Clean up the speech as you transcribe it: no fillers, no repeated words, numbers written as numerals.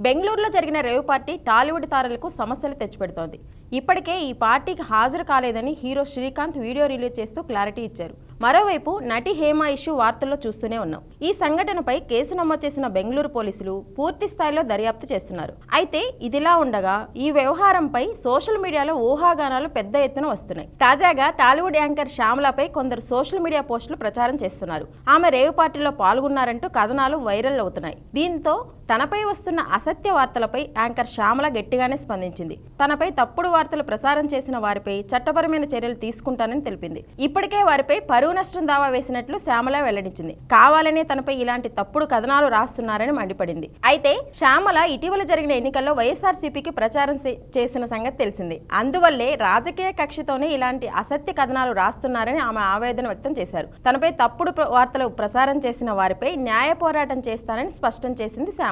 బెంగళూరులో జరిగిన rave party Tollywood తారలకు సమస్యలు తెచ్చిపెడుతోంది. ఇప్పటికే ఈ పార్టీకి హాజరు కాలేదని హీరో శ్రీకాంత్ వీడియో రిలీజ్ చేస్తూ క్లారిటీ ఇచ్చారు. మరోవైపు నటి హేమ ఇష్యూ వార్తల్లో చూస్తూనే ఉన్నాం. ఈ సంఘటనపై కేసు నమోదు చేసిన బెంగళూరు పోలీసులు పూర్తి స్థాయిలో దర్యాప్తు చేస్తున్నారు. అయితే ఇదిలా ఉండగా ఈ వ్యవహారంపై సోషల్ మీడియాలో ఊహాగానాలు పెద్ద ఎత్తున వస్తున్నాయి. తాజాగా టాలీవుడ్ యాంకర్ శ్యామలపై కొందరు సోషల్ మీడియా పోస్టులు ప్రచారం చేస్తున్నారు. ఆమె రేవ్ పార్టీలో పాల్గొన్నారంటూ కథనాలు వైరల్ అవుతున్నాయి. దీంతో తనపై వస్తున్న అసత్య వార్తలపై యాంకర్ శ్యామల గట్టిగానే స్పందించింది. తనపై తప్పుడు వార్తలు ప్రసారం చేసిన వారిపై చట్టపరమైన చర్యలు తీసుకుంటానని తెలిపింది. ఇప్పటికే వారిపై పరువు నష్టం దావా వేసినట్లు శ్యామల వెల్లడించింది. కావాలనే తనపై ఇలాంటి తప్పుడు కథనాలు రాస్తున్నారని మండిపడింది. అయితే శ్యామల ఇటీవల జరిగిన ఎన్నికల్లో వైఎస్ఆర్సీపీకి ప్రచారం చేసిన సంగతి తెలిసింది. అందువల్లే రాజకీయ కక్షతోనే ఇలాంటి అసత్య కథనాలు రాస్తున్నారని ఆమె ఆవేదన వ్యక్తం చేశారు. తనపై తప్పుడు వార్తలు ప్రసారం చేసిన వారిపై న్యాయ పోరాటం చేస్తానని స్పష్టం చేసింది శ్యామల.